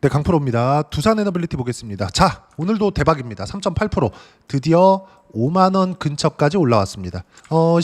네, 강프로입니다. 두산 에너빌리티 보겠습니다. 자, 오늘도 대박입니다. 3.8%. 드디어 5만 원 근처까지 올라왔습니다.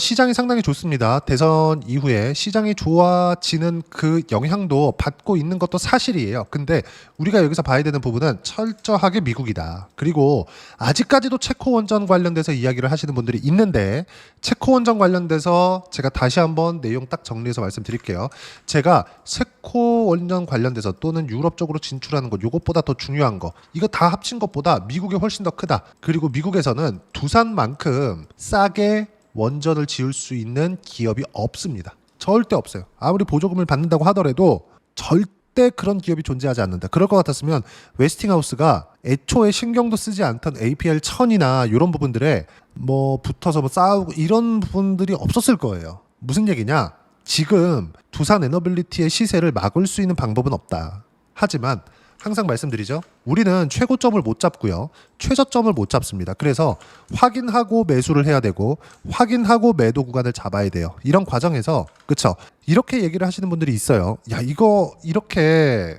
시장이 상당히 좋습니다. 대선 이후에 시장이 좋아지는 그 영향도 받고 있는 것도 사실이에요. 근데 우리가 여기서 봐야 되는 부분은 철저하게 미국이다. 그리고 아직까지도 체코 원전 관련돼서 이야기를 하시는 분들이 있는데, 체코 원전 관련돼서 제가 다시 한번 내용 딱 정리해서 말씀드릴게요. 제가 체코 원전 관련돼서 또는 유럽 쪽으로 진출하는 것, 요것보다 더 중요한 거, 이거 다 합친 것보다 미국이 훨씬 더 크다. 그리고 미국에서는 두산만큼 싸게 원전을 지을 수 있는 기업이 없습니다. 절대 없어요. 아무리 보조금을 받는다고 하더라도 절대 그런 기업이 존재하지 않는다. 그럴 것 같았으면 웨스팅하우스가 애초에 신경도 쓰지 않던 APL 1000이나 이런 부분들에 뭐 붙어서 뭐 싸우고 이런 부분들이 없었을 거예요. 무슨 얘기냐? 지금 두산 에너빌리티의 시세를 막을 수 있는 방법은 없다. 하지만 항상 말씀드리죠. 우리는 최고점을 못 잡고요. 최저점을 못 잡습니다. 그래서 확인하고 매수를 해야 되고 확인하고 매도 구간을 잡아야 돼요. 이런 과정에서 그쵸? 이렇게 얘기를 하시는 분들이 있어요. 야, 이거 이렇게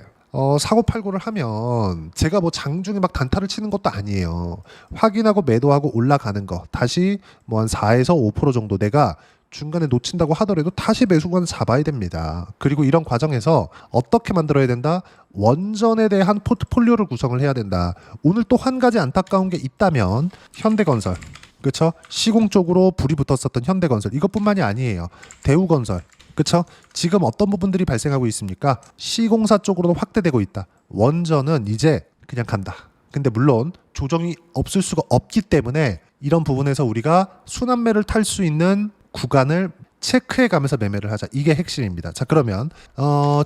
사고 팔고를 하면 제가 뭐 장중에 막 단타를 치는 것도 아니에요. 확인하고 매도하고 올라가는 거 다시 뭐 한 4에서 5% 정도 내가 중간에 놓친다고 하더라도 다시 매수관을 잡아야 됩니다. 그리고 이런 과정에서 어떻게 만들어야 된다? 원전에 대한 포트폴리오를 구성을 해야 된다. 오늘 또 한 가지 안타까운 게 있다면 현대건설, 그렇죠? 시공 쪽으로 불이 붙었었던 현대건설, 이것뿐만이 아니에요. 대우건설, 그렇죠? 지금 어떤 부분들이 발생하고 있습니까? 시공사 쪽으로도 확대되고 있다. 원전은 이제 그냥 간다. 근데 물론 조정이 없을 수가 없기 때문에 이런 부분에서 우리가 순환매를 탈 수 있는 구간을 체크해 가면서 매매를 하자. 이게 핵심입니다. 자, 그러면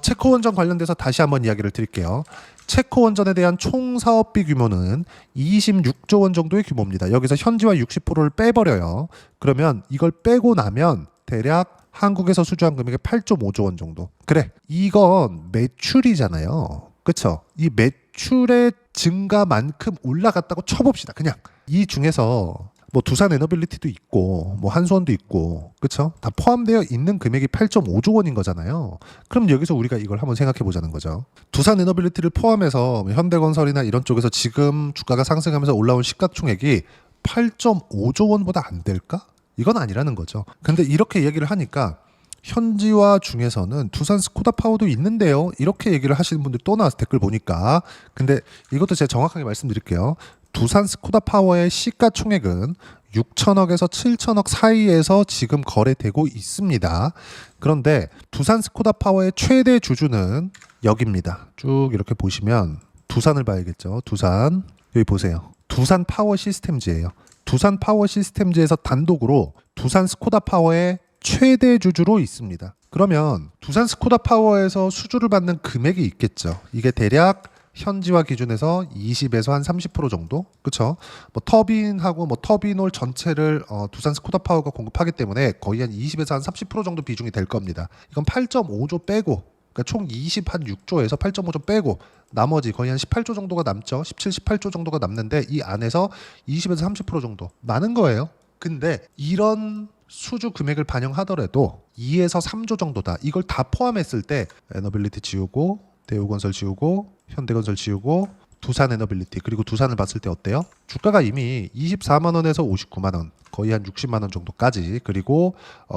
체코 원전 관련돼서 다시 한번 이야기를 드릴게요. 체코 원전에 대한 총 사업비 규모는 26조 원 정도의 규모입니다. 여기서 현지화 60%를 빼버려요. 그러면 이걸 빼고 나면 대략 한국에서 수주한 금액의 8.5조 원 정도. 그래, 이건 매출이잖아요. 그쵸? 이 매출의 증가만큼 올라갔다고 쳐봅시다. 그냥 이 중에서 뭐 두산 에너빌리티도 있고 뭐 한수원도 있고 그쵸? 다 포함되어 있는 금액이 8.5조 원인 거잖아요. 그럼 여기서 우리가 이걸 한번 생각해 보자는 거죠. 두산 에너빌리티를 포함해서 현대건설이나 이런 쪽에서 지금 주가가 상승하면서 올라온 시가총액이 8.5조 원보다 안 될까? 이건 아니라는 거죠. 근데 이렇게 얘기를 하니까 현지화 중에서는 두산 스코다파워도 있는데요, 이렇게 얘기를 하시는 분들 또 나와서 댓글 보니까. 근데 이것도 제가 정확하게 말씀드릴게요. 두산 스코다파워의 시가총액은 6천억에서 7천억 사이에서 지금 거래되고 있습니다. 그런데 두산 스코다파워의 최대 주주는 여기입니다. 쭉 이렇게 보시면 두산을 봐야겠죠. 두산, 여기 보세요. 두산 파워 시스템즈예요. 두산 파워 시스템즈에서 단독으로 두산 스코다파워의 최대 주주로 있습니다. 그러면 두산 스코다파워에서 수주를 받는 금액이 있겠죠. 이게 대략 현지화 기준에서 20에서 한 30% 정도, 그렇죠? 뭐 터빈하고 뭐 터비놀 전체를 두산 스코다파워가 공급하기 때문에 거의 한 20에서 한 30% 정도 비중이 될 겁니다. 이건 8.5조 빼고, 그러니까 총 26조에서 8.5조 빼고 나머지 거의 한 18조 정도가 남죠. 17, 18조 정도가 남는데 이 안에서 20에서 30% 정도 많은 거예요. 근데 이런 수주 금액을 반영하더라도 2에서 3조 정도다. 이걸 다 포함했을 때 에너빌리티 지우고 대우건설 지우고 현대건설 지우고 두산 에너빌리티, 그리고 두산을 봤을 때 어때요? 주가가 이미 24만 원에서 59만 원, 거의 한 60만 원 정도까지. 그리고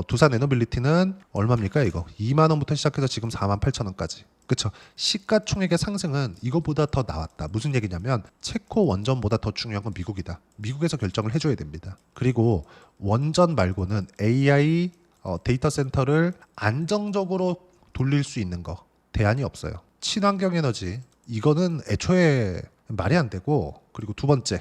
두산 에너빌리티는 얼마입니까? 이거 2만 원부터 시작해서 지금 4만 8천 원까지. 그렇죠? 시가총액의 상승은 이거보다 더 나왔다. 무슨 얘기냐면 체코 원전보다 더 중요한 건 미국이다. 미국에서 결정을 해줘야 됩니다. 그리고 원전 말고는 AI 데이터 센터를 안정적으로 돌릴 수 있는 거 대안이 없어요. 친환경 에너지, 이거는 애초에 말이 안 되고, 그리고 두 번째,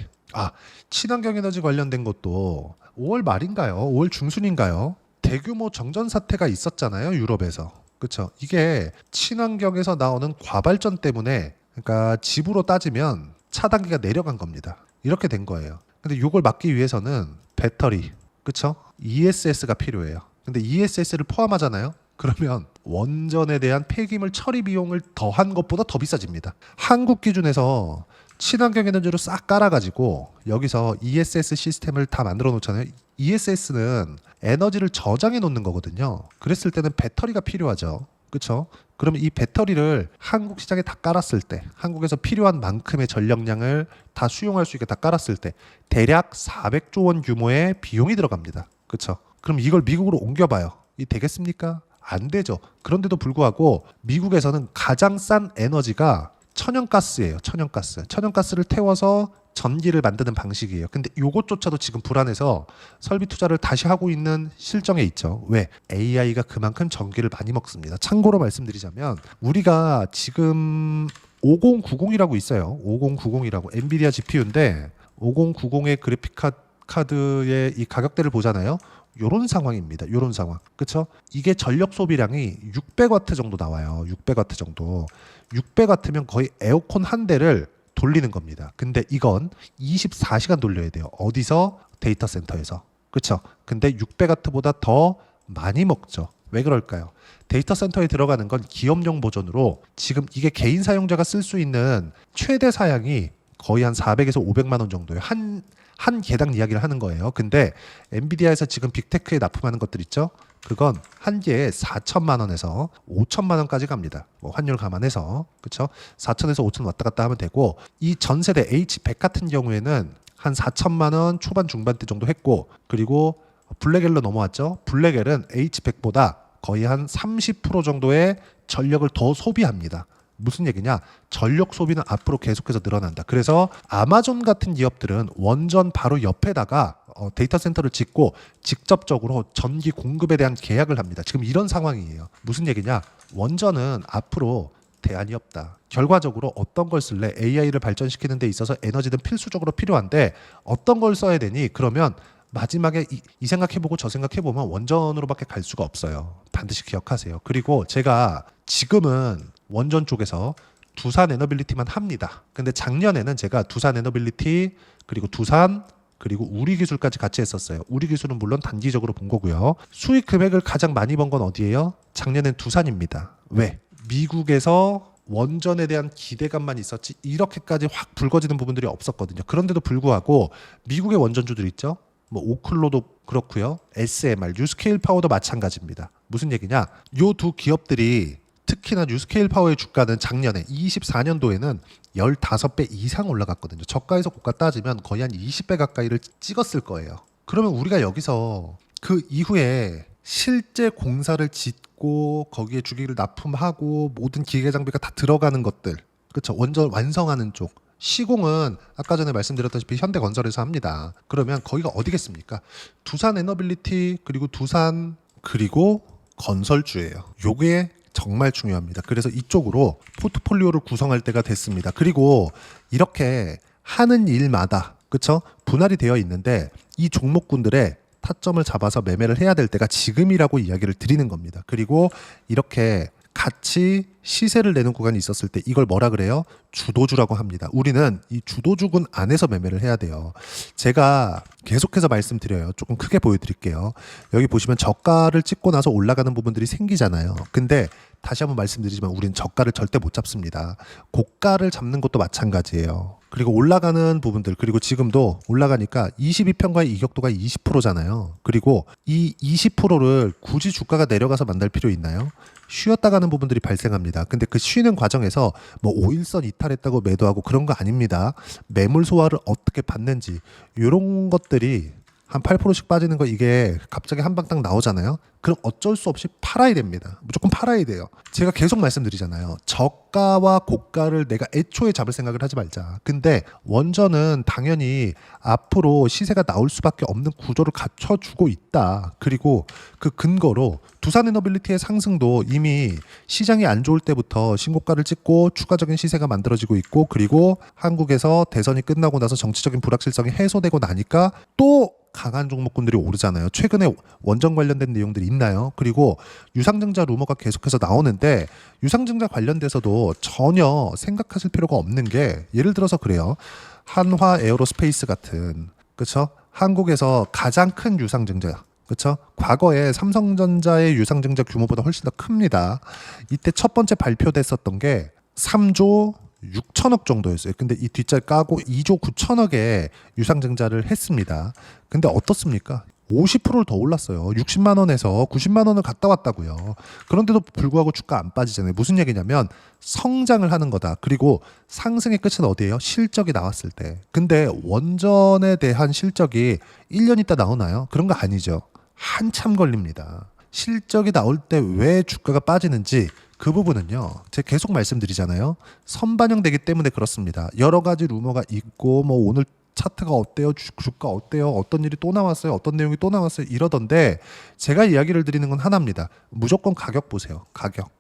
친환경 에너지 관련된 것도 5월 말인가요? 5월 중순인가요? 대규모 정전 사태가 있었잖아요, 유럽에서. 그렇죠? 이게 친환경에서 나오는 과발전 때문에, 그러니까 집으로 따지면 차단기가 내려간 겁니다. 이렇게 된 거예요. 근데 이걸 막기 위해서는 배터리, 그렇죠? ESS가 필요해요. 근데 ESS를 포함하잖아요. 그러면 원전에 대한 폐기물 처리 비용을 더한 것보다 더 비싸집니다. 한국 기준에서 친환경 에너지로 싹 깔아가지고 여기서 ESS 시스템을 다 만들어 놓잖아요. ESS는 에너지를 저장해 놓는 거거든요. 그랬을 때는 배터리가 필요하죠. 그렇죠? 그러면 이 배터리를 한국 시장에 다 깔았을 때, 한국에서 필요한 만큼의 전력량을 다 수용할 수 있게 다 깔았을 때 대략 400조 원 규모의 비용이 들어갑니다. 그렇죠? 그럼 이걸 미국으로 옮겨봐요. 이 되겠습니까? 안 되죠. 그런데도 불구하고 미국에서는 가장 싼 에너지가 천연가스예요. 천연가스. 천연가스를 태워서 전기를 만드는 방식이에요. 근데 이것조차도 지금 불안해서 설비 투자를 다시 하고 있는 실정에 있죠. 왜? AI가 그만큼 전기를 많이 먹습니다. 참고로 말씀드리자면 우리가 지금 5090이라고 있어요. 5090이라고 엔비디아 GPU인데 5090의 그래픽 카드의 이 가격대를 보잖아요. 요런 상황입니다. 요런 상황. 그렇죠? 이게 전력 소비량이 600와트 정도 나와요. 600와트 정도. 600와트면 거의 에어컨 한 대를 돌리는 겁니다. 근데 이건 24시간 돌려야 돼요. 어디서? 데이터 센터에서. 그렇죠? 근데 600와트보다 더 많이 먹죠. 왜 그럴까요? 데이터 센터에 들어가는 건 기업용 버전으로 지금 이게 개인 사용자가 쓸 수 있는 최대 사양이 거의 한 400에서 500만 원 정도예요. 한 개당 이야기를 하는 거예요. 근데 엔비디아에서 지금 빅테크에 납품하는 것들 있죠? 그건 한 개에 4천만 원에서 5천만 원까지 갑니다. 뭐 환율 감안해서. 그렇죠? 4천에서 5천 왔다 갔다 하면 되고 이 전 세대 H100 같은 경우에는 한 4천만 원 초반 중반대 정도 했고 그리고 블랙엘로 넘어왔죠? 블랙엘은 H100보다 거의 한 30% 정도의 전력을 더 소비합니다. 무슨 얘기냐? 전력 소비는 앞으로 계속해서 늘어난다. 그래서 아마존 같은 기업들은 원전 바로 옆에다가 데이터 센터를 짓고 직접적으로 전기 공급에 대한 계약을 합니다. 지금 이런 상황이에요. 무슨 얘기냐? 원전은 앞으로 대안이 없다. 결과적으로 어떤 걸 쓸래? AI를 발전시키는 데 있어서 에너지는 필수적으로 필요한데 어떤 걸 써야 되니? 그러면 마지막에 이 생각해보고 저 생각해보면 원전으로밖에 갈 수가 없어요. 반드시 기억하세요. 그리고 제가 지금은 원전 쪽에서 두산 에너빌리티만 합니다. 근데 작년에는 제가 두산 에너빌리티 그리고 두산 그리고 우리기술까지 같이 했었어요. 우리기술은 물론 단기적으로 본 거고요. 수익 금액을 가장 많이 번 건 어디예요? 작년엔 두산입니다. 왜? 미국에서 원전에 대한 기대감만 있었지 이렇게까지 확 붉어지는 부분들이 없었거든요. 그런데도 불구하고 미국의 원전주들 있죠? 뭐 오클로도 그렇고요. SMR, 뉴스케일 파워도 마찬가지입니다. 무슨 얘기냐? 요 두 기업들이 특히나 뉴스케일 파워의 주가는 작년에 24년도에는 15배 이상 올라갔거든요. 저가에서 고가 따지면 거의 한 20배 가까이를 찍었을 거예요. 그러면 우리가 여기서 그 이후에 실제 공사를 짓고 거기에 주기를 납품하고 모든 기계 장비가 다 들어가는 것들, 그렇죠? 원전 완성하는 쪽. 시공은 아까 전에 말씀드렸다시피 현대건설에서 합니다. 그러면 거기가 어디겠습니까? 두산 에너빌리티 그리고 두산 그리고 건설주예요. 요게 정말 중요합니다. 그래서 이쪽으로 포트폴리오를 구성할 때가 됐습니다. 그리고 이렇게 하는 일마다 그쵸? 분할이 되어 있는데 이 종목군들의 타점을 잡아서 매매를 해야 될 때가 지금이라고 이야기를 드리는 겁니다. 그리고 이렇게 같이 시세를 내는 구간이 있었을 때 이걸 뭐라 그래요? 주도주라고 합니다. 우리는 이 주도주군 안에서 매매를 해야 돼요. 제가 계속해서 말씀드려요. 조금 크게 보여드릴게요. 여기 보시면 저가를 찍고 나서 올라가는 부분들이 생기잖아요. 근데 다시 한번 말씀드리지만 우리는 저가를 절대 못 잡습니다. 고가를 잡는 것도 마찬가지예요. 그리고 올라가는 부분들 그리고 지금도 올라가니까 22평가의 이격도가 20%잖아요. 그리고 이 20%를 굳이 주가가 내려가서 만날 필요 있나요? 쉬었다 가는 부분들이 발생합니다. 근데 그 쉬는 과정에서 뭐 5일선 이탈했다고 매도하고 그런 거 아닙니다. 매물 소화를 어떻게 받는지 이런 것들이 한 8%씩 빠지는 거 이게 갑자기 한 방 딱 나오잖아요. 그럼 어쩔 수 없이 팔아야 됩니다. 무조건 팔아야 돼요. 제가 계속 말씀드리잖아요. 저가와 고가를 내가 애초에 잡을 생각을 하지 말자. 근데 원전은 당연히 앞으로 시세가 나올 수밖에 없는 구조를 갖춰주고 있다. 그리고 그 근거로 두산에너빌리티의 상승도 이미 시장이 안 좋을 때부터 신고가를 찍고 추가적인 시세가 만들어지고 있고 그리고 한국에서 대선이 끝나고 나서 정치적인 불확실성이 해소되고 나니까 또 강한 종목군들이 오르잖아요. 최근에 원전 관련된 내용들이 있나요? 그리고 유상증자 루머가 계속해서 나오는데 유상증자 관련돼서도 전혀 생각하실 필요가 없는 게 예를 들어서 그래요. 한화 에어로스페이스 같은 그렇죠? 한국에서 가장 큰 유상증자 그렇죠? 과거에 삼성전자의 유상증자 규모보다 훨씬 더 큽니다. 이때 첫 번째 발표됐었던 게 3조 6천억 정도였어요. 근데 이 뒷자리 까고 2조 9천억의 유상증자를 했습니다. 근데 어떻습니까? 50%를 더 올랐어요. 60만 원에서 90만 원을 갔다 왔다고요. 그런데도 불구하고 주가 안 빠지잖아요. 무슨 얘기냐면 성장을 하는 거다. 그리고 상승의 끝은 어디예요? 실적이 나왔을 때. 근데 원전에 대한 실적이 1년 있다 나오나요? 그런 거 아니죠. 한참 걸립니다. 실적이 나올 때 왜 주가가 빠지는지 그 부분은요. 제가 계속 말씀드리잖아요. 선반영되기 때문에 그렇습니다. 여러 가지 루머가 있고 뭐 오늘 차트가 어때요? 주가 어때요? 어떤 일이 또 나왔어요? 어떤 내용이 또 나왔어요? 이러던데 제가 이야기를 드리는 건 하나입니다. 무조건 가격 보세요. 가격.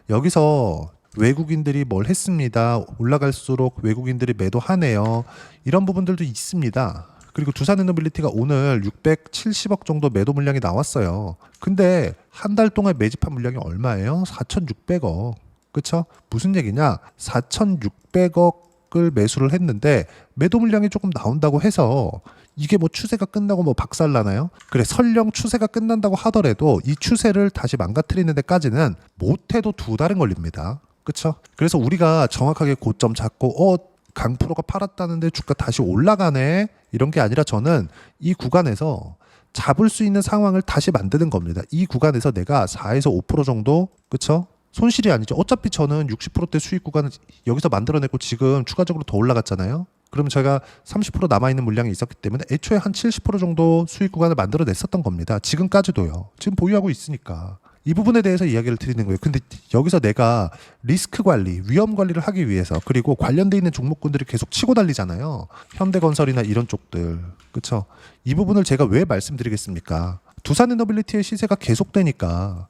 여기서 외국인들이 뭘 했습니다. 올라갈수록 외국인들이 매도하네요. 이런 부분들도 있습니다. 그리고 두산에너빌리티가 오늘 670억 정도 매도 물량이 나왔어요. 근데 한 달 동안 매집한 물량이 얼마예요? 4,600억. 그쵸? 무슨 얘기냐? 4,600억을 매수를 했는데 매도 물량이 조금 나온다고 해서 이게 뭐 추세가 끝나고 뭐 박살나나요? 그래, 설령 추세가 끝난다고 하더라도 이 추세를 다시 망가뜨리는 데까지는 못해도 2달은 걸립니다. 그쵸? 그래서 우리가 정확하게 고점 잡고 강프로가 팔았다는데 주가 다시 올라가네 이런 게 아니라 저는 이 구간에서 잡을 수 있는 상황을 다시 만드는 겁니다. 이 구간에서 내가 4에서 5% 정도 그쵸? 손실이 아니죠. 어차피 저는 60%대 수익 구간을 여기서 만들어내고 지금 추가적으로 더 올라갔잖아요. 그러면 제가 30% 남아있는 물량이 있었기 때문에 애초에 한 70% 정도 수익 구간을 만들어냈었던 겁니다. 지금까지도요. 지금 보유하고 있으니까. 이 부분에 대해서 이야기를 드리는 거예요. 근데 여기서 내가 리스크 관리, 위험 관리를 하기 위해서 그리고 관련돼 있는 종목군들이 계속 치고 달리잖아요. 현대건설이나 이런 쪽들. 그렇죠? 이 부분을 제가 왜 말씀드리겠습니까? 두산에너빌리티의 시세가 계속되니까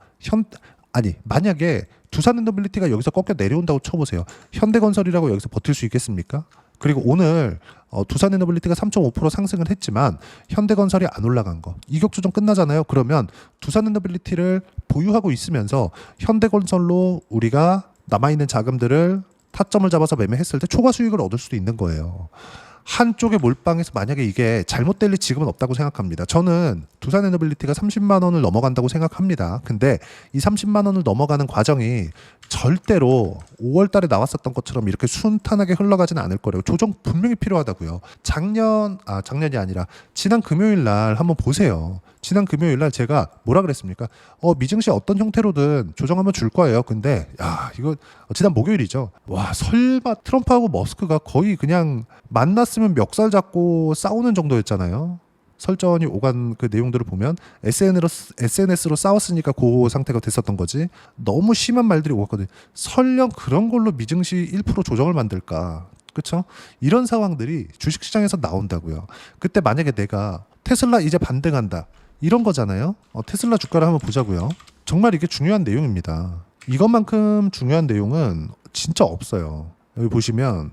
만약에 두산에너빌리티가 여기서 꺾여 내려온다고 쳐보세요. 현대건설이라고 여기서 버틸 수 있겠습니까? 그리고 오늘 두산에너빌리티가 3.5% 상승을 했지만 현대건설이 안 올라간 거. 이격 조정 끝나잖아요. 그러면 두산에너빌리티를 보유하고 있으면서 현대건설로 우리가 남아있는 자금들을 타점을 잡아서 매매했을 때 초과 수익을 얻을 수도 있는 거예요. 한쪽에 몰빵해서 만약에 이게 잘못될 리 지금은 없다고 생각합니다. 저는 두산에너빌리티가 30만 원을 넘어간다고 생각합니다. 근데 이 30만 원을 넘어가는 과정이 절대로 5월 달에 나왔었던 것처럼 이렇게 순탄하게 흘러가지는 않을 거래요. 조정 분명히 필요하다고요. 작년이 아니라 지난 금요일 날 한번 보세요. 지난 금요일 날 제가 뭐라 그랬습니까? 미증시 어떤 형태로든 조정하면 줄 거예요. 근데 이거 지난 목요일이죠. 와, 설마 트럼프하고 머스크가 거의 그냥 만났으면 멱살 잡고 싸우는 정도였잖아요. 설전이 오간 그 내용들을 보면 SNS로 싸웠으니까 그 상태가 됐었던 거지. 너무 심한 말들이 오갔거든요. 설령 그런 걸로 미증시 1% 조정을 만들까? 그렇죠? 이런 상황들이 주식시장에서 나온다고요. 그때 만약에 내가 테슬라 이제 반등한다. 이런 거잖아요. 테슬라 주가를 한번 보자고요. 정말 이게 중요한 내용입니다. 이것만큼 중요한 내용은 진짜 없어요. 여기 보시면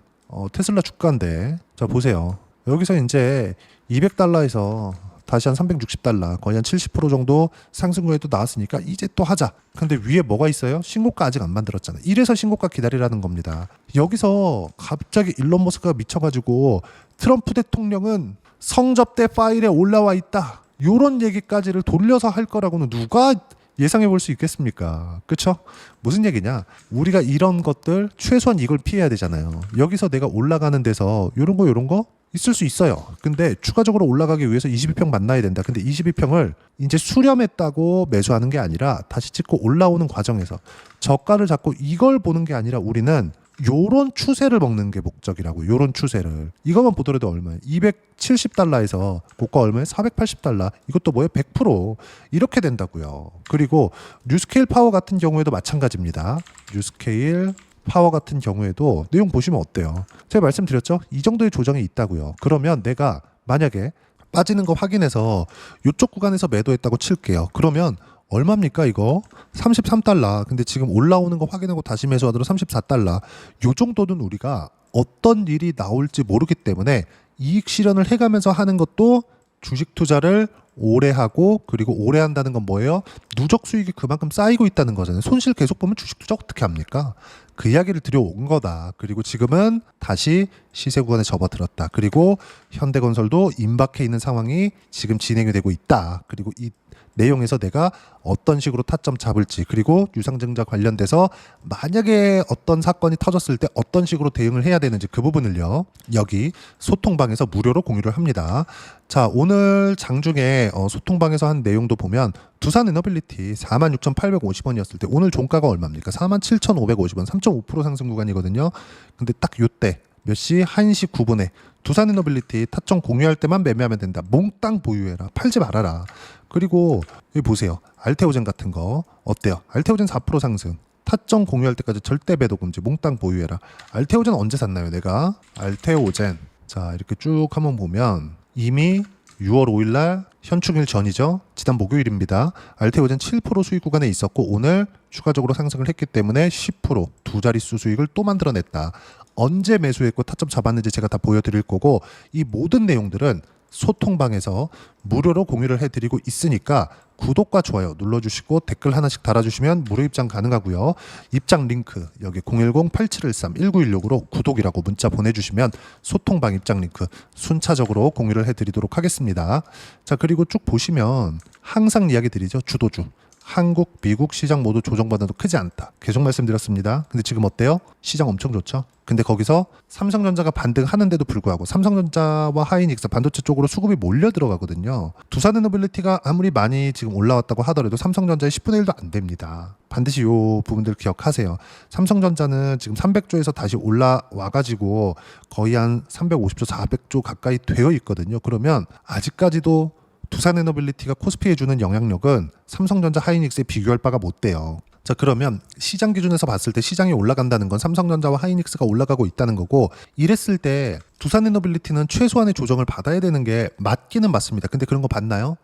테슬라 주가인데 자 보세요. 여기서 이제 200달러에서 다시 한 360달러 거의 한 70% 정도 상승 후에도 나왔으니까 이제 또 하자. 근데 위에 뭐가 있어요? 신고가 아직 안 만들었잖아요. 이래서 신고가 기다리라는 겁니다. 여기서 갑자기 일론 머스크가 미쳐가지고 트럼프 대통령은 성접대 파일에 올라와 있다. 요런 얘기까지를 돌려서 할 거라고는 누가 예상해 볼 수 있겠습니까? 그렇죠? 무슨 얘기냐? 우리가 이런 것들 최소한 이걸 피해야 되잖아요. 여기서 내가 올라가는 데서 요런 거 있을 수 있어요. 근데 추가적으로 올라가기 위해서 22평 만나야 된다. 근데 22평을 이제 수렴했다고 매수하는 게 아니라 다시 찍고 올라오는 과정에서 저가를 잡고 이걸 보는 게 아니라 우리는 요런 추세를 먹는 게 목적이라고. 요런 추세를. 이것만 보더라도 얼마예요? 270달러에서 고가 얼마예요? 480달러. 이것도 뭐예요? 100% 이렇게 된다고요. 그리고 뉴스케일 파워 같은 경우에도 마찬가지입니다. 뉴스케일 파워 같은 경우에도 내용 보시면 어때요? 제가 말씀드렸죠? 이 정도의 조정이 있다고요. 그러면 내가 만약에 빠지는 거 확인해서 이쪽 구간에서 매도했다고 칠게요. 그러면 얼마입니까 이거? 33달러. 근데 지금 올라오는 거 확인하고 다시 매수하도록 34달러. 요 정도는 우리가 어떤 일이 나올지 모르기 때문에 이익 실현을 해가면서 하는 것도 주식 투자를 오래 하고 그리고 오래 한다는 건 뭐예요? 누적 수익이 그만큼 쌓이고 있다는 거잖아요. 손실 계속 보면 주식 투자 어떻게 합니까? 그 이야기를 드려온 거다. 그리고 지금은 다시 시세 구간에 접어들었다. 그리고 현대건설도 임박해 있는 상황이 지금 진행이 되고 있다. 그리고 이 내용에서 내가 어떤 식으로 타점 잡을지, 그리고 유상증자 관련돼서 만약에 어떤 사건이 터졌을 때 어떤 식으로 대응을 해야 되는지 그 부분을요, 여기 소통방에서 무료로 공유를 합니다. 자, 오늘 장중에 소통방에서 한 내용도 보면 두산 에너빌리티 46,850원이었을 때 오늘 종가가 얼마입니까? 47,550원, 3.5% 상승 구간이거든요. 근데 딱 요때 몇 시? 1시 9분에 두산 에너빌리티 타점 공유할 때만 매매하면 된다. 몽땅 보유해라. 팔지 말아라. 그리고 여기 보세요. 알테오젠 같은 거 어때요? 알테오젠 4% 상승. 타점 공유할 때까지 절대 매도 금지. 몽땅 보유해라. 알테오젠 언제 샀나요, 내가? 알테오젠. 자, 이렇게 쭉 한번 보면 이미 6월 5일 날 현충일 전이죠. 지난 목요일입니다. 알테오젠 7% 수익 구간에 있었고 오늘 추가적으로 상승을 했기 때문에 10% 두 자릿수 수익을 또 만들어냈다. 언제 매수했고 타점 잡았는지 제가 다 보여드릴 거고, 이 모든 내용들은 소통방에서 무료로 공유를 해드리고 있으니까 구독과 좋아요 눌러주시고 댓글 하나씩 달아주시면 무료 입장 가능하고요. 입장 링크 여기 010-8713-1916으로 구독이라고 문자 보내주시면 소통방 입장 링크 순차적으로 공유를 해드리도록 하겠습니다. 자, 그리고 쭉 보시면 항상 이야기 드리죠. 주도주 한국, 미국 시장 모두 조정받아도 크지 않다. 계속 말씀드렸습니다. 근데 지금 어때요? 시장 엄청 좋죠? 근데 거기서 삼성전자가 반등하는데도 불구하고 삼성전자와 하이닉스 반도체 쪽으로 수급이 몰려 들어가거든요. 두산에너빌리티가 아무리 많이 지금 올라왔다고 하더라도 삼성전자의 10분의 1도 안 됩니다. 반드시 이 부분들 기억하세요. 삼성전자는 지금 300조에서 다시 올라와가지고 거의 한 350조, 400조 가까이 되어 있거든요. 그러면 아직까지도 두산에너빌리티가 코스피에 주는 영향력은 삼성전자, 하이닉스에 비교할 바가 못 돼요. 자, 그러면 시장 기준에서 봤을 때 시장이 올라간다는 건 삼성전자와 하이닉스가 올라가고 있다는 거고, 이랬을 때 두산에너빌리티는 최소한의 조정을 받아야 되는 게 맞기는 맞습니다. 근데 그런 거 봤나요?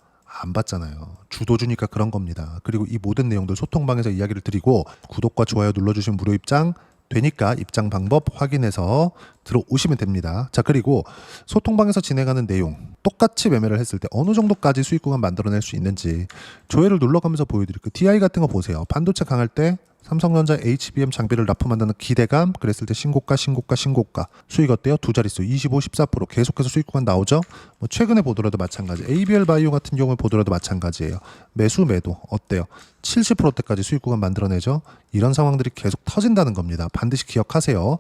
안 봤잖아요. 주도주니까 그런 겁니다. 그리고 이 모든 내용들 소통방에서 이야기를 드리고 구독과 좋아요 눌러주시면 무료 입장 되니까 입장 방법 확인해서 들어오시면 됩니다. 자, 그리고 소통방에서 진행하는 내용 똑같이 매매를 했을 때 어느 정도까지 수익 구간 만들어낼 수 있는지 조회를 눌러가면서 보여드릴게요. DI 같은 거 보세요. 반도체 강할 때 삼성전자 HBM 장비를 납품한다는 기대감, 그랬을 때 신고가 수익 어때요? 두 자릿수 25, 14% 계속해서 수익 구간 나오죠. 뭐 최근에 보더라도 마찬가지, ABL 바이오 같은 경우에 보더라도 마찬가지예요. 매도 어때요? 70%대까지 수익 구간 만들어내죠. 이런 상황들이 계속 터진다는 겁니다. 반드시 기억하세요.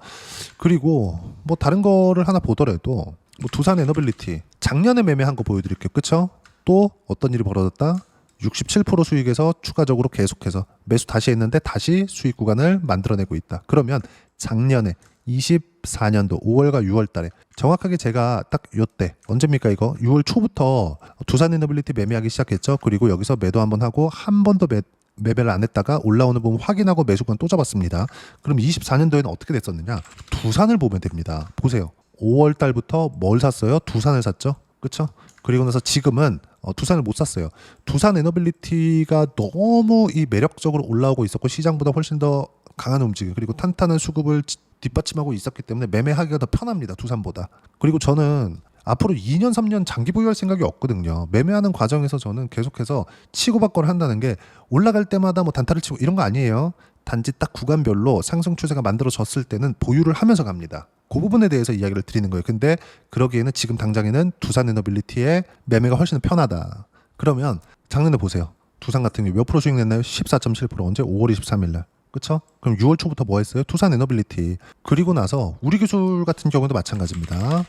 그리고 뭐 다른 거를 하나 보더라도 뭐 두산 에너빌리티 작년에 매매한 거 보여드릴게요. 그쵸? 또 어떤 일이 벌어졌다? 67% 수익에서 추가적으로 계속해서 매수 다시 했는데 다시 수익 구간을 만들어내고 있다. 그러면 작년에 24년도 5월과 6월 달에 정확하게 제가 딱 요때 언제입니까 이거? 6월 초부터 두산에너빌리티 매매하기 시작했죠. 그리고 여기서 매도 한번 하고 한 번 더 매매를 안 했다가 올라오는 부분 확인하고 매수권 또 잡았습니다. 그럼 24년도에는 어떻게 됐었느냐? 두산을 보면 됩니다. 보세요. 5월 달부터 뭘 샀어요? 두산을 샀죠. 그렇죠? 그리고 나서 지금은 두산을 못 샀어요. 두산 에너빌리티가 너무 이 매력적으로 올라오고 있었고 시장보다 훨씬 더 강한 움직임, 그리고 탄탄한 수급을 뒷받침하고 있었기 때문에 매매하기가 더 편합니다. 두산보다. 그리고 저는 앞으로 2년 3년 장기 보유할 생각이 없거든요. 매매하는 과정에서 저는 계속해서 치고받고를 한다는 게 올라갈 때마다 뭐 단타를 치고 이런 거 아니에요. 단지 딱 구간별로 상승 추세가 만들어졌을 때는 보유를 하면서 갑니다. 그 부분에 대해서 이야기를 드리는 거예요. 근데 그러기에는 지금 당장에는 두산 에너빌리티의 매매가 훨씬 편하다. 그러면 작년에 보세요. 두산 같은 경우 몇 프로 수익 냈나요? 14.7%. 언제? 5월 23일 날. 그렇죠? 그럼 6월 초부터 뭐 했어요? 두산 에너빌리티. 그리고 나서 우리기술 같은 경우도 마찬가지입니다.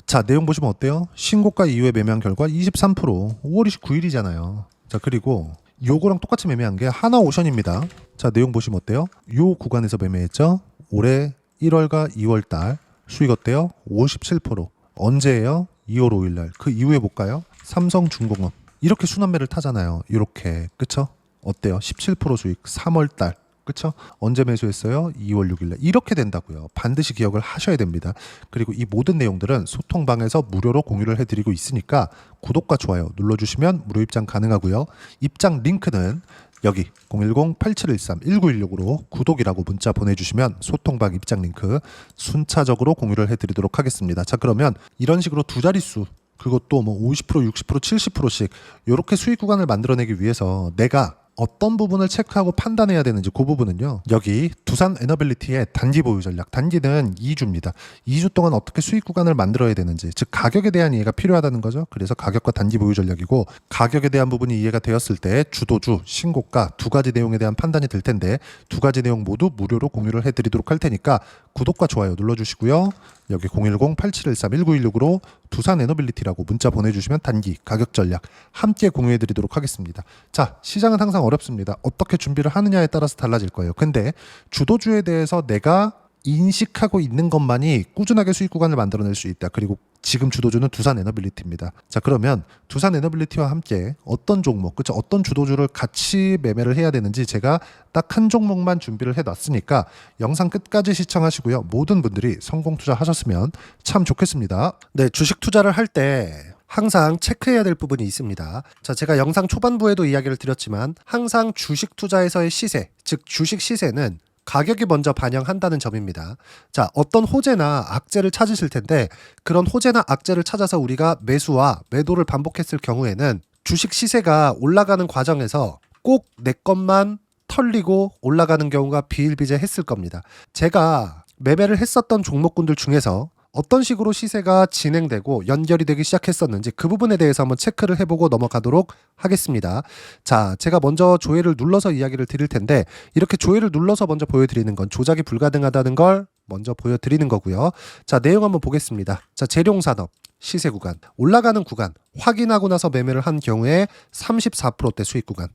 자, 내용 보시면 어때요? 신고가 이후에 매매한 결과 23%. 5월 29일이잖아요. 자, 그리고 요거랑 똑같이 매매한 게 하나오션입니다. 자, 내용 보시면 어때요? 요 구간에서 매매했죠? 올해 1월과 2월 달 수익 어때요? 57%. 언제예요? 2월 5일 날. 그 이후에 볼까요? 삼성중공업. 이렇게 순환매를 타잖아요. 이렇게. 그쵸? 어때요? 17% 수익 3월 달. 그쵸? 언제 매수했어요? 2월 6일 날. 이렇게 된다고요. 반드시 기억을 하셔야 됩니다. 그리고 이 모든 내용들은 소통방에서 무료로 공유를 해드리고 있으니까 구독과 좋아요 눌러주시면 무료 입장 가능하고요. 입장 링크는 여기 010-8713-1916으로 구독이라고 문자 보내주시면 소통방 입장 링크 순차적으로 공유를 해드리도록 하겠습니다. 자, 그러면 이런 식으로 두 자릿수, 그것도 뭐 50%, 60%, 70%씩 이렇게 수익 구간을 만들어내기 위해서 내가 어떤 부분을 체크하고 판단해야 되는지 그 부분은요. 여기 두산 에너빌리티의 단기 보유 전략. 단기는 2주입니다. 2주 동안 어떻게 수익 구간을 만들어야 되는지, 즉 가격에 대한 이해가 필요하다는 거죠. 그래서 가격과 단기 보유 전략이고, 가격에 대한 부분이 이해가 되었을 때 주도주, 신고가 두 가지 내용에 대한 판단이 들 텐데 두 가지 내용 모두 무료로 공유를 해드리도록 할 테니까 구독과 좋아요 눌러주시고요. 여기 010-8713-1916으로 두산 에너빌리티라고 문자 보내주시면 단기 가격 전략 함께 공유해드리도록 하겠습니다. 자, 시장은 항상 어렵습니다. 어떻게 준비를 하느냐에 따라서 달라질 거예요. 근데 주도주에 대해서 내가 인식하고 있는 것만이 꾸준하게 수익 구간을 만들어낼 수 있다. 그리고 지금 주도주는 두산 에너빌리티입니다. 자, 그러면 두산 에너빌리티와 함께 어떤 종목, 그쵸? 어떤 주도주를 같이 매매를 해야 되는지 제가 딱 한 종목만 준비를 해놨으니까 영상 끝까지 시청하시고요. 모든 분들이 성공 투자하셨으면 참 좋겠습니다. 네, 주식 투자를 할 때 항상 체크해야 될 부분이 있습니다. 자, 제가 영상 초반부에도 이야기를 드렸지만 항상 주식 투자에서의 시세, 즉 주식 시세는 가격이 먼저 반영한다는 점입니다. 자, 어떤 호재나 악재를 찾으실 텐데 그런 호재나 악재를 찾아서 우리가 매수와 매도를 반복했을 경우에는 주식 시세가 올라가는 과정에서 꼭 내 것만 털리고 올라가는 경우가 비일비재했을 겁니다. 제가 매매를 했었던 종목군들 중에서 어떤 식으로 시세가 진행되고 연결이 되기 시작했었는지 그 부분에 대해서 한번 체크를 해보고 넘어가도록 하겠습니다. 자, 제가 먼저 조회를 눌러서 이야기를 드릴 텐데 이렇게 조회를 눌러서 먼저 보여드리는 건 조작이 불가능하다는 걸 먼저 보여드리는 거고요. 자, 내용 한번 보겠습니다. 자, 재룡산업 시세 구간, 올라가는 구간 확인하고 나서 매매를 한 경우에 34%대 수익 구간.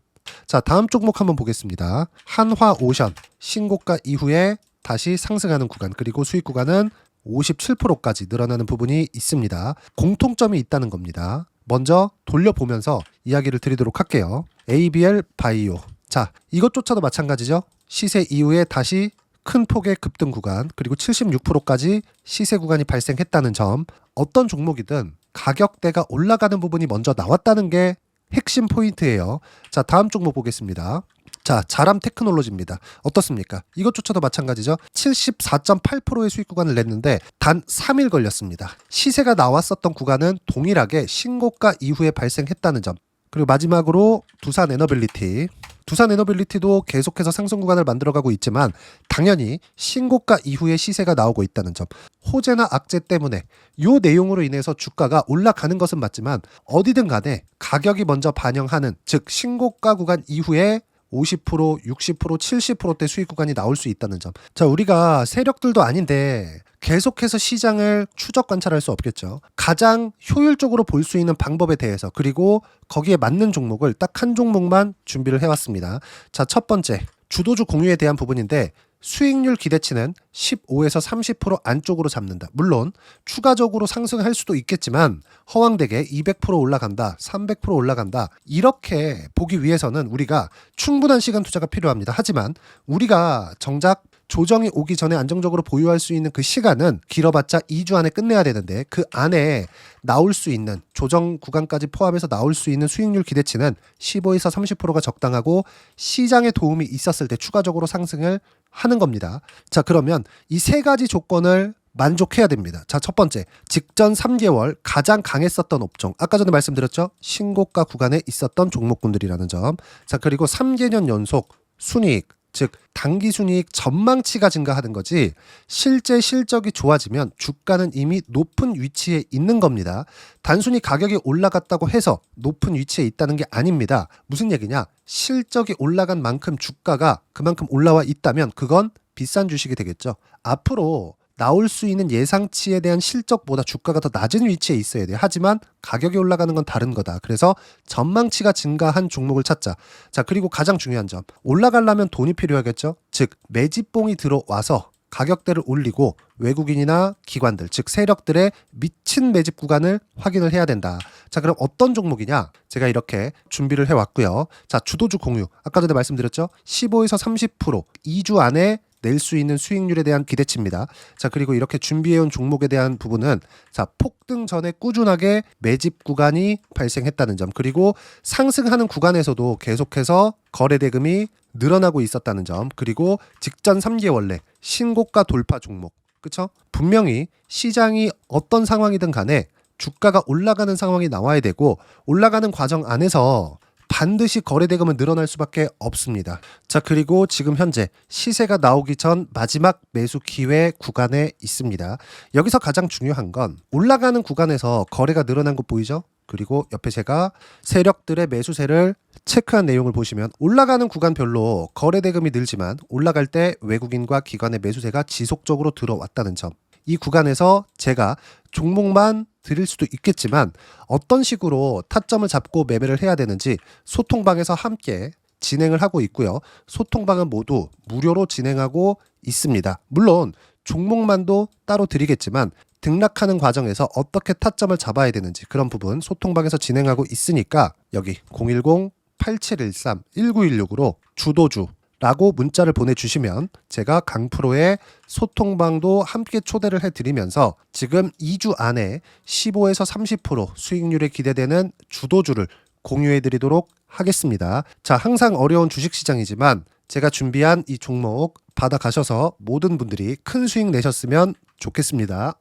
자, 다음 종목 한번 보겠습니다. 한화오션 신고가 이후에 다시 상승하는 구간, 그리고 수익 구간은 57%까지 늘어나는 부분이 있습니다. 공통점이 있다는 겁니다. 먼저 돌려보면서 이야기를 드리도록 할게요. ABL 바이오. 자, 이것조차도 마찬가지죠. 시세 이후에 다시 큰 폭의 급등 구간, 그리고 76%까지 시세 구간이 발생했다는 점. 어떤 종목이든 가격대가 올라가는 부분이 먼저 나왔다는 게 핵심 포인트예요. 자, 다음 종목 보겠습니다. 자, 자람 테크놀로지입니다. 어떻습니까? 이것조차도 마찬가지죠. 74.8%의 수익 구간을 냈는데 단 3일 걸렸습니다. 시세가 나왔었던 구간은 동일하게 신고가 이후에 발생했다는 점. 그리고 마지막으로 두산 에너빌리티. 두산 에너빌리티도 계속해서 상승 구간을 만들어가고 있지만 당연히 신고가 이후에 시세가 나오고 있다는 점. 호재나 악재 때문에 이 내용으로 인해서 주가가 올라가는 것은 맞지만 어디든 간에 가격이 먼저 반영하는, 즉 신고가 구간 이후에 50%, 60%, 70%대 수익 구간이 나올 수 있다는 점. 자, 우리가 세력들도 아닌데 계속해서 시장을 추적 관찰할 수 없겠죠. 가장 효율적으로 볼 수 있는 방법에 대해서, 그리고 거기에 맞는 종목을 딱 한 종목만 준비를 해왔습니다. 자, 첫 번째 주도주 공유에 대한 부분인데 수익률 기대치는 15에서 30% 안쪽으로 잡는다. 물론 추가적으로 상승할 수도 있겠지만 허황되게 200% 올라간다, 300% 올라간다, 이렇게 보기 위해서는 우리가 충분한 시간 투자가 필요합니다. 하지만 우리가 정작 조정이 오기 전에 안정적으로 보유할 수 있는 그 시간은 길어봤자 2주 안에 끝내야 되는데 그 안에 나올 수 있는 조정 구간까지 포함해서 나올 수 있는 수익률 기대치는 15에서 30%가 적당하고 시장에 도움이 있었을 때 추가적으로 상승을 하는 겁니다. 자, 그러면 이 세 가지 조건을 만족해야 됩니다. 자, 첫 번째, 직전 3개월 가장 강했었던 업종. 아까 전에 말씀드렸죠? 신고가 구간에 있었던 종목군들이라는 점. 자, 그리고 3개년 연속 순이익, 즉 단기 순이익 전망치가 증가하는 거지 실제 실적이 좋아지면 주가는 이미 높은 위치에 있는 겁니다. 단순히 가격이 올라갔다고 해서 높은 위치에 있다는 게 아닙니다. 무슨 얘기냐? 실적이 올라간 만큼 주가가 그만큼 올라와 있다면 그건 비싼 주식이 되겠죠. 앞으로 나올 수 있는 예상치에 대한 실적보다 주가가 더 낮은 위치에 있어야 돼요. 하지만 가격이 올라가는 건 다른 거다. 그래서 전망치가 증가한 종목을 찾자. 자, 그리고 가장 중요한 점. 올라가려면 돈이 필요하겠죠. 즉 매집봉이 들어와서 가격대를 올리고 외국인이나 기관들, 즉 세력들의 미친 매집 구간을 확인을 해야 된다. 자, 그럼 어떤 종목이냐? 제가 이렇게 준비를 해왔고요. 자, 주도주 공유. 아까 전에 말씀드렸죠. 15에서 30% 2주 안에 낼 수 있는 수익률에 대한 기대치입니다. 자, 그리고 이렇게 준비해온 종목에 대한 부분은 자, 폭등 전에 꾸준하게 매집 구간이 발생했다는 점, 그리고 상승하는 구간에서도 계속해서 거래 대금이 늘어나고 있었다는 점, 그리고 직전 3개월 내 신고가 돌파 종목. 그쵸? 분명히 시장이 어떤 상황이든 간에 주가가 올라가는 상황이 나와야 되고 올라가는 과정 안에서 반드시 거래 대금은 늘어날 수밖에 없습니다. 자, 그리고 지금 현재 시세가 나오기 전 마지막 매수 기회 구간에 있습니다. 여기서 가장 중요한 건 올라가는 구간에서 거래가 늘어난 거 보이죠? 그리고 옆에 제가 세력들의 매수세를 체크한 내용을 보시면 올라가는 구간별로 거래 대금이 늘지만 올라갈 때 외국인과 기관의 매수세가 지속적으로 들어왔다는 점. 이 구간에서 제가 종목만 드릴 수도 있겠지만 어떤 식으로 타점을 잡고 매매를 해야 되는지 소통방에서 함께 진행을 하고 있고요. 소통방은 모두 무료로 진행하고 있습니다. 물론 종목만도 따로 드리겠지만 등락하는 과정에서 어떻게 타점을 잡아야 되는지 그런 부분 소통방에서 진행하고 있으니까 여기 010-8713-1916으로 주도주라고 문자를 보내주시면 제가 강프로의 소통방도 함께 초대를 해드리면서 지금 2주 안에 15에서 30% 수익률이 기대되는 주도주를 공유해드리도록 하겠습니다. 자, 항상 어려운 주식시장이지만 제가 준비한 이 종목 받아가셔서 모든 분들이 큰 수익 내셨으면 좋겠습니다.